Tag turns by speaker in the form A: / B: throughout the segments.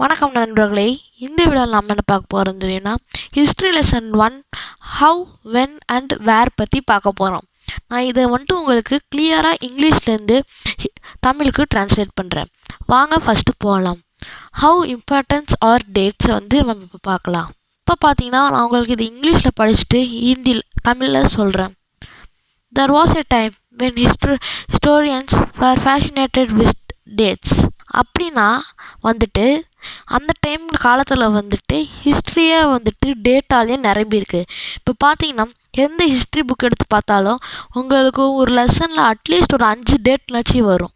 A: வணக்கம் நண்பர்களே. இந்த வீடியோவில் நம்ம என்ன பார்க்க போகிறோம் தெரியும்னா history lesson 1 how when and where பற்றி பார்க்க போகிறோம். நான் இதை உங்களுக்கு கிளியராக இங்கிலீஷ்லேருந்து தமிழுக்கு ட்ரான்ஸ்லேட் பண்ணுறேன். வாங்க ஃபஸ்ட்டு போகலாம். ஹவ் இம்பார்ட்டன்ஸ் ஆர் டேட்ஸை நம்ம இப்போ பார்க்கலாம். இப்போ பார்த்தீங்கன்னா நான் உங்களுக்கு இது இங்கிலீஷில் படிச்சுட்டு ஹிந்தியில் தமிழில் சொல்கிறேன். There was a time when historians were fascinated with dates. அப்படின்னா அந்த டைம் காலத்தில் ஹிஸ்ட்ரியே டேட்டாலே நிரம்பியிருக்கு. இப்போ பார்த்தீங்கன்னா எந்த ஹிஸ்ட்ரி புக் எடுத்து பார்த்தாலும் உங்களுக்கு ஒரு லெசனில் அட்லீஸ்ட் ஒரு 5 டேட்னாச்சும் வரும்.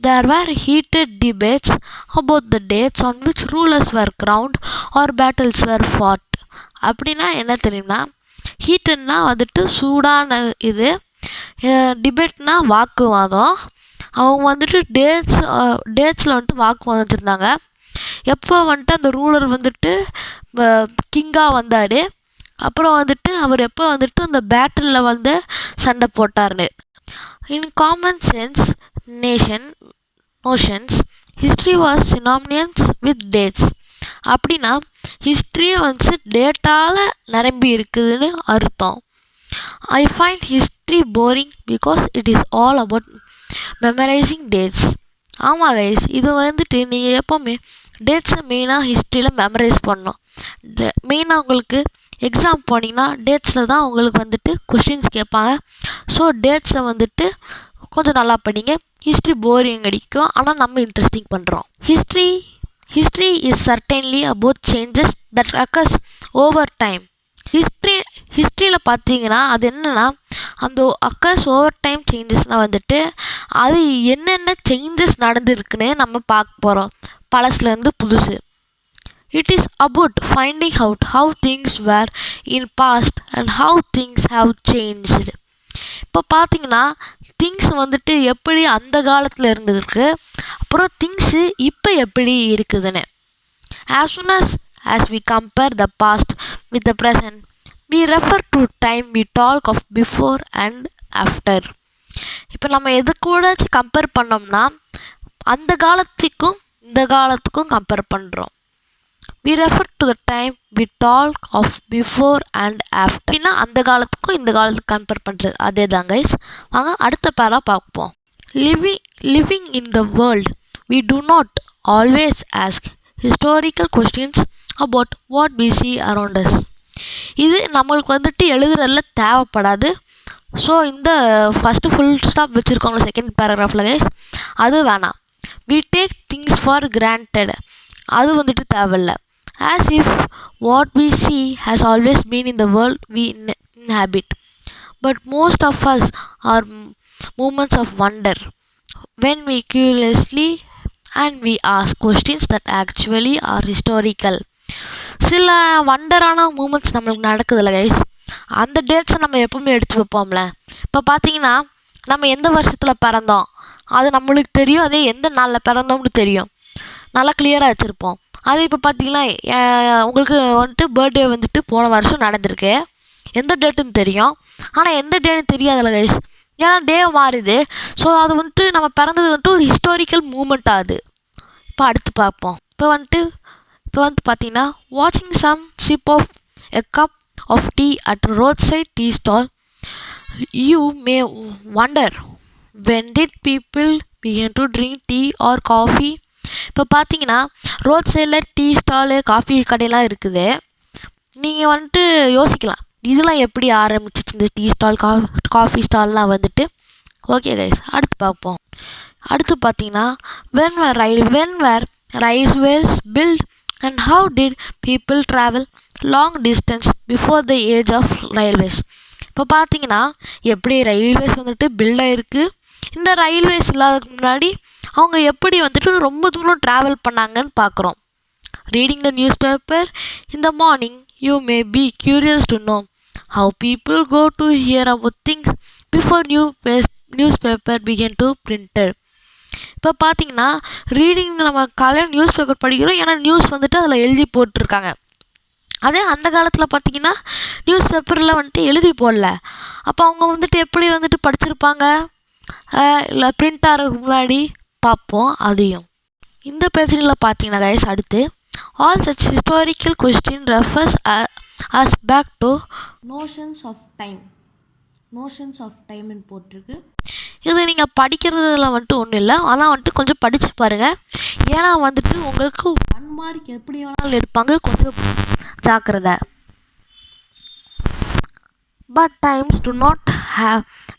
A: There were heated debates about the dates on which rulers were crowned or battles were fought. அப்படின்னா என்ன தெரியும்னா, ஹீட்டுன்னா சூடான இது, டிபேட்னா வாக்குவாதம். அவங்க டேட்ஸில் வாக்குவாதம் வச்சுருந்தாங்க. எப்போ அந்த ரூலர் கிங்காக வந்தார், அப்புறம் அவர் எப்போ அந்த பேட்டிலில் சண்டை போட்டார்னு. In common sense notions history was synonymous with dates. அப்படின்னா ஹிஸ்ட்ரியை டேட்டால் நிரம்பி இருக்குதுன்னு அர்த்தம். I find history boring because it is all about memorizing dates. ஆமாம் கைஸ், இது நீங்கள் எப்போவுமே டேட்ஸை மெயினாக ஹிஸ்ட்ரியில் மெமரைஸ் பண்ணணும். மெயினாக உங்களுக்கு எக்ஸாம் போனீங்கன்னா டேட்ஸில் தான் உங்களுக்கு கொஷின்ஸ் கேட்பாங்க. ஸோ டேட்ஸை கொஞ்சம் நல்லா படிங்க. ஹிஸ்ட்ரி போரிங் அடிக்கும், ஆனால் நம்ம இன்ட்ரெஸ்டிங் பண்ணுறோம். History is certainly about changes that occurs over time. ஹிஸ்ட்ரியில் பார்த்தீங்கன்னா அது என்னென்னா, அந்த அக்கர்ஸ் ஓவர் டைம் சேஞ்சஸ்னால் அது என்னென்ன சேஞ்சஸ் நடந்துருக்குன்னு நம்ம பார்க்க போகிறோம், பழசுலேருந்து புதுசு. It is about finding out how things were in past and how things have changed. இப்போ பார்த்தீங்கன்னா திங்ஸ் எப்படி அந்த காலத்தில் இருந்திருக்கு, அப்புறம் திங்ஸு இப்போ எப்படி இருக்குதுன்னு. as soon as we compare the past with the present, we refer to time we talk of before and after. இப்போ நம்ம எது கூட கம்பேர் பண்ணோம்னா அந்த காலத்துக்கும் இந்த காலத்துக்கும் கம்பேர் பண்ணுறோம். we refer to the time we talk of before and after. அப்படின்னா அந்த காலத்துக்கும் இந்த காலத்துக்கும் கம்பேர் பண்ணுறது அதே தான் கைஸ். வாங்க அடுத்த பேரா பார்ப்போம். living in the world we do not always ask historical questions about what we see around us. இது நம்மளுக்கு எழுதுறதுல தேவைப்படாது. ஸோ இந்த ஃபஸ்ட்டு ஃபுல் ஸ்டாப் வச்சுருக்கோங்க செகண்ட் பேராகிராஃபில் கைஸ், அது வேணாம். we take things for granted, அது தேவையில்ல. as if what we see has always been in the world we inhabit. but most of us are moments of wonder when we curiously and we ask questions that actually are historical. சில வண்டரான moments நம்மளுக்கு நடக்குதுல்ல guys, அந்த டேட்ஸை நம்ம எப்பவுமே எடுத்து வைப்போம்ல. இப்போ பார்த்தீங்கன்னா நம்ம எந்த வருஷத்தில் பிறந்தோம் அது நம்மளுக்கு தெரியும், அதே எந்த நாளில் பிறந்தோம்னு தெரியும், நல்லா கிளியராக வச்சுருப்போம். அது இப்போ பார்த்தீங்கன்னா உங்களுக்கு பர்த்டே போன வருஷம் நடந்திருக்கு, எந்த டேட்டுன்னு தெரியும், ஆனால் எந்த டேன்னு தெரியாதுல்ல கைஸ், ஏன்னா டே மாறுது. ஸோ அது நம்ம பிறந்தது ஒரு ஹிஸ்டாரிக்கல் மூமெண்ட் ஆகுது. இப்போ அடுத்து பார்ப்போம். இப்போ பார்த்தீங்கன்னா வாட்சிங் some sip of a cup of tea at road side tea stall, you may wonder when did people begin to drink tea or coffee. இப்போ பார்த்தீங்கன்னா ரோட் சைடில் டீ ஸ்டாலு காஃபி கடையெல்லாம் இருக்குது. நீங்கள் யோசிக்கலாம் இதெல்லாம் எப்படி ஆரம்பிச்சிச்சு இந்த டீ ஸ்டால் காஃபி ஸ்டால்லாம் ஓகே கைஸ், அடுத்து பார்ப்போம். அடுத்து பார்த்தீங்கன்னா when were railways built and how did people travel long distance before the age of railways. இப்போ பார்த்தீங்கன்னா எப்படி ரயில்வேஸ் பில்ட் ஆகிருக்கு, இந்த ரயில்வேஸ் இல்லாததுக்கு முன்னாடி அவங்க எப்படி ரொம்ப தூரம் ட்ராவல் பண்ணாங்கன்னு பார்க்குறோம். Reading the news paper in the morning you may be curious to know how people go to hear about things before newspaper began to printed. இப்போ பார்த்தீங்கன்னா ரீடிங் நம்ம காலையில் நியூஸ் பேப்பர் படிக்கிறோம், ஏன்னா நியூஸ் அதில் எழுதி போட்டிருக்காங்க. அதே அந்த காலத்தில் பார்த்தீங்கன்னா நியூஸ் பேப்பரில் எழுதி போடல. அப்போ அவங்க எப்படி படிச்சிருப்பாங்க, இல்லை பிரிண்ட் ஆகிறதுக்கு முன்னாடி பார்ப்போம். அதையும் இந்த பேஜில் பார்த்தீங்கன்னா கைஸ் அடுத்து All such historical question refers us back to
B: notions of time. Notions of டைம்னு போட்டிருக்கு.
A: இது நீங்கள் படிக்கிறதுல வந்துட்டு ஒன்றும் இல்லை, ஆனால் வந்துட்டு கொஞ்சம் படித்து பாருங்கள். ஏன்னா வந்துட்டு உங்களுக்கு 1 மார்க் எப்படி வேணாலும் எடுப்பாங்க, கொஞ்சம் ஜாக்கிரதை. But times do not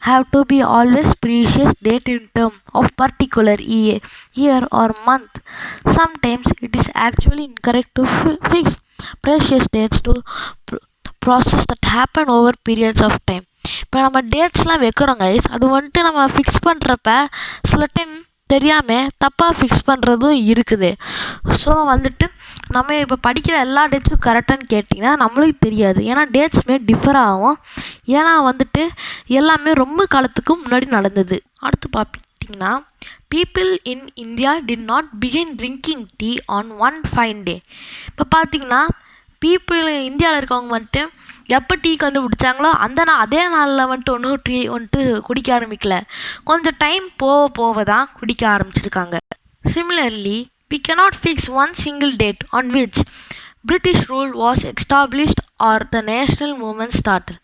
A: have to be always precious date in terms of particular year or month. Sometimes it is actually incorrect to fix precious dates to process that happen over periods of time. இப்போ நம்ம டேட்ஸ்லாம் வைக்கிறோம் guys, அது வந்துட்டு நம்ம fix பண்ணுறப்ப சில time தெரியாமல் தப்பாக ஃபிக்ஸ் பண்ணுறதும் இருக்குது. ஸோ வந்துட்டு நம்ம இப்போ படிக்கிற எல்லா டேட்ஸும் கரெக்டானு கேட்டிங்கன்னா நம்மளுக்கு தெரியாது. ஏன்னா டேட்ஸுமே டிஃபர் ஆகும். ஏன்னா வந்துட்டு எல்லாமே ரொம்ப காலத்துக்கு முன்னாடி நடந்தது. அடுத்து பார்த்திங்கன்னா, people in India did not begin drinking tea on one fine day. இப்போ பார்த்திங்கன்னா பீப்புள் இந்தியாவில் இருக்கவங்க வந்துட்டு எப்போ டீ கண்டுபிடிச்சாங்களோ அதே நாளில் வந்துட்டு ஒன்றும் டீ வந்துட்டு குடிக்க ஆரம்பிக்கல. கொஞ்சம் டைம் போக போக தான் குடிக்க ஆரம்பிச்சிருக்காங்க. Similarly we cannot fix one single date on which British rule was established or the national movement started.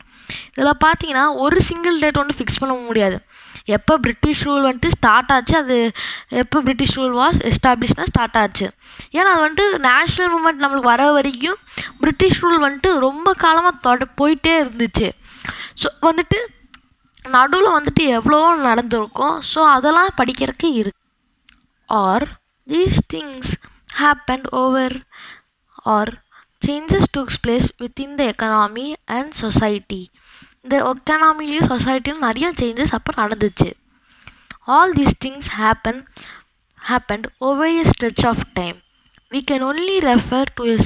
A: இதில் பார்த்தீங்கன்னா ஒரு சிங்கிள் டேட் ஒன்று ஃபிக்ஸ் பண்ண முடியாது. எப்போ பிரிட்டிஷ் ரூல் வந்துட்டு ஸ்டார்ட் ஆச்சு, அது எப்போ பிரிட்டிஷ் ரூல் வாஸ் எஸ்டாப்ளிஷ்னா ஸ்டார்ட் ஆச்சு. ஏன்னா அது வந்துட்டு நேஷ்னல் மூமெண்ட் நம்மளுக்கு வர வரைக்கும் பிரிட்டிஷ் ரூல் வந்துட்டு ரொம்ப காலமாக போயிட்டே இருந்துச்சு. ஸோ வந்துட்டு நடுவில் வந்துட்டு எவ்வளோ நடந்திருக்கும். ஸோ அதெல்லாம் படிக்கிறதுக்கு இருக்கு. Or these things happened over or changes took place within the economy and society. இந்த எக்கனாமிலையும் சொசைட்டியும் நிறைய சேஞ்சஸ் அப்போ நடந்துச்சு. All these things happened over a stretch of time. We can only refer to a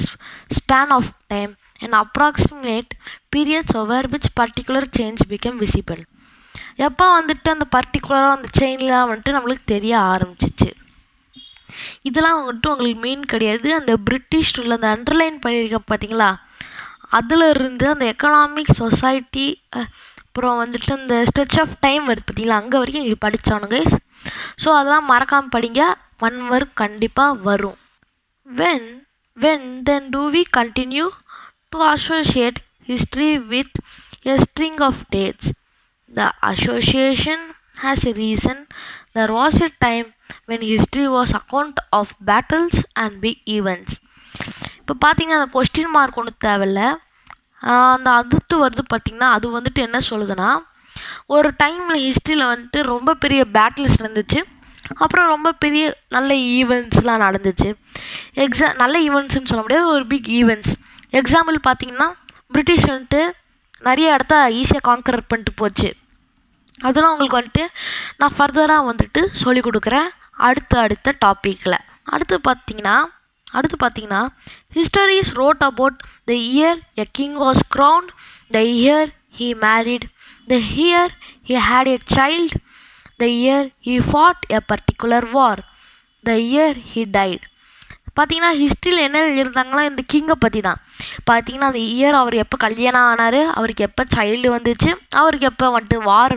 A: span of time and approximate periods over which particular change became visible. எப்போ வந்துட்டு அந்த பர்டிகுலராக அந்த செயின்லாம் வந்துட்டு நம்மளுக்கு தெரிய ஆரம்பிச்சிச்சு. இதெல்லாம் வந்துட்டு உங்களுக்கு மெயின் கிடையாது. அந்த பிரிட்டிஷ் ரூல் அந்த அண்டர்லைன் பண்ணியிருக்க பார்த்தீங்களா, அதில் இருந்து அந்த எக்கனாமிக் சொசைட்டி அப்புறம் வந்துட்டு அந்த ஸ்ட்ரெச் ஆஃப் டைம் வருது பார்த்தீங்களா, அங்கே வரைக்கும் நீங்கள் படித்தானு கைஸ். ஸோ அதெல்லாம் மறக்காமல் படிங்க, 1 மார்க் கண்டிப்பாக வரும். when then do we continue to associate history with a string of dates? The association has a reason. There was a time when history was account of battles and big events. இப்போ பார்த்தீங்கன்னா அந்த question mark ஒன்று தேவையில்ல, அந்த அதுட்டு வருது பார்த்திங்கன்னா, அது வந்துட்டு என்ன சொல்லுதுன்னா, ஒரு டைமில் ஹிஸ்ட்ரியில் வந்துட்டு ரொம்ப பெரிய பேட்டில்ஸ் நடந்துச்சு, அப்புறம் ரொம்ப பெரிய நல்ல ஈவெண்ட்ஸ்லாம் நடந்துச்சு. நல்ல ஈவெண்ட்ஸ்ன்னு சொல்ல முடியாது, ஒரு பிக் ஈவெண்ட்ஸ். எக்ஸாம்பிள் பார்த்திங்கன்னா பிரிட்டிஷ் வந்துட்டு நிறைய இடத்த ஈஸியாக கான்கர் பண்ணிட்டு போச்சு. அதெல்லாம் உங்களுக்கு வந்துட்டு நான் ஃபர்தராக வந்துட்டு சொல்லிக் கொடுக்குறேன் அடுத்த டாப்பிக்கில். அடுத்து பார்த்தீங்கன்னா histories wrote about the year a king was crowned, the year he married, the year he had a child, the year he fought a particular war, the year he died. பார்த்தீங்கன்னா ஹிஸ்ட்ரியில் என்ன இருந்தாங்கன்னா இந்த கிங்கை பற்றி தான். பார்த்தீங்கன்னா அந்த இயர் அவர் எப்போ கல்யாணம் ஆனார், அவருக்கு எப்போ சைல்டு வந்துச்சு, அவருக்கு எப்போ வந்துட்டு வார்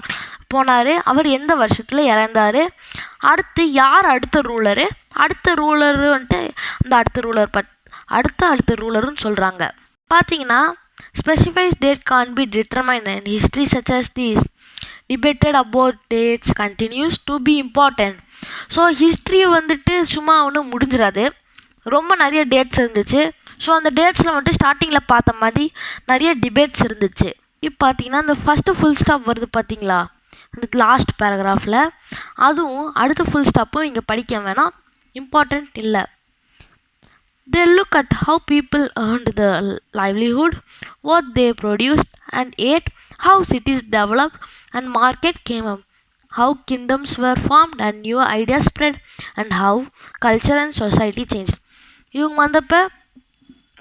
A: போனார், அவர் எந்த வருஷத்தில் இறந்தார், அடுத்து யார் அடுத்த ரூலரு வந்துட்டு அந்த அடுத்த ரூலருன்னு சொல்கிறாங்க. பார்த்தீங்கன்னா specifies date can be determined in history such as these debated about dates continues to be important. So history வந்துட்டு சும்மா ஒன்றும் முடிஞ்சிடாது, ரொம்ப நிறைய டேட்ஸ் இருந்துச்சு. ஸோ அந்த டேட்ஸில் வந்துட்டு ஸ்டார்டிங்கில் பார்த்த மாதிரி நிறைய டிபேட்ஸ் இருந்துச்சு. இப்போ பார்த்தீங்கன்னா இந்த ஃபஸ்ட்டு ஃபுல் ஸ்டாப் வருது பார்த்தீங்களா அந்த லாஸ்ட் பேராகிராஃபில், அதுவும் அடுத்த ஃபுல் ஸ்டாப்பும் நீங்கள் படிக்க வேணாம், இம்பார்ட்டண்ட் இல்லை. They look at how people earned their livelihood, what they produced and ate, how cities developed and market came up, how kingdoms were formed and new ideas spread, and how culture and society changed. இவங்க வந்தப்போ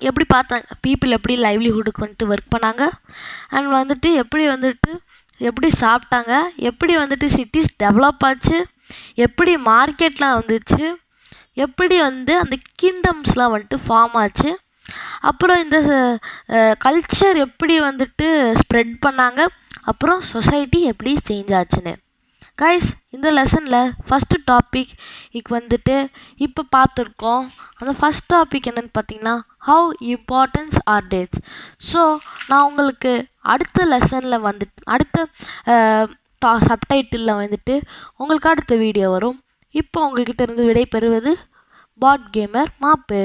A: எப்படி பார்த்தாங்க, people எப்படி லைவ்லிஹுட்டுக்கு வந்துட்டு work பண்ணாங்க, and வந்துட்டு எப்படி சாப்பிட்டாங்க, எப்படி வந்துட்டு சிட்டிஸ் டெவலப் ஆச்சு, எப்படி மார்க்கெட்லாம் வந்துச்சு, எப்படி வந்து அந்த கிங்டம்ஸ்லாம் வந்துட்டு ஃபார்ம் ஆச்சு, அப்புறம் இந்த கல்ச்சர் எப்படி வந்துட்டு ஸ்ப்ரெட் பண்ணாங்க, அப்புறம் சொசைட்டி எப்படி சேஞ்ச் ஆச்சுன்னு. கைஸ், இந்த லெசனில் ஃபஸ்ட்டு டாபிக் வந்துட்டு இப்போ பார்த்துருக்கோம். அந்த ஃபஸ்ட் டாபிக் என்னென்னு பார்த்தீங்கன்னா how importance are dates. So நான் உங்களுக்கு அடுத்த லெசனில் வந்துட்டு அடுத்த சப்டைட்டிலில் வந்துட்டு உங்களுக்கு அடுத்த வீடியோ வரும். இப்போ உங்கள்கிட்ட இருந்து விடை பெறுவது பாட் கேமர் மாப்பு.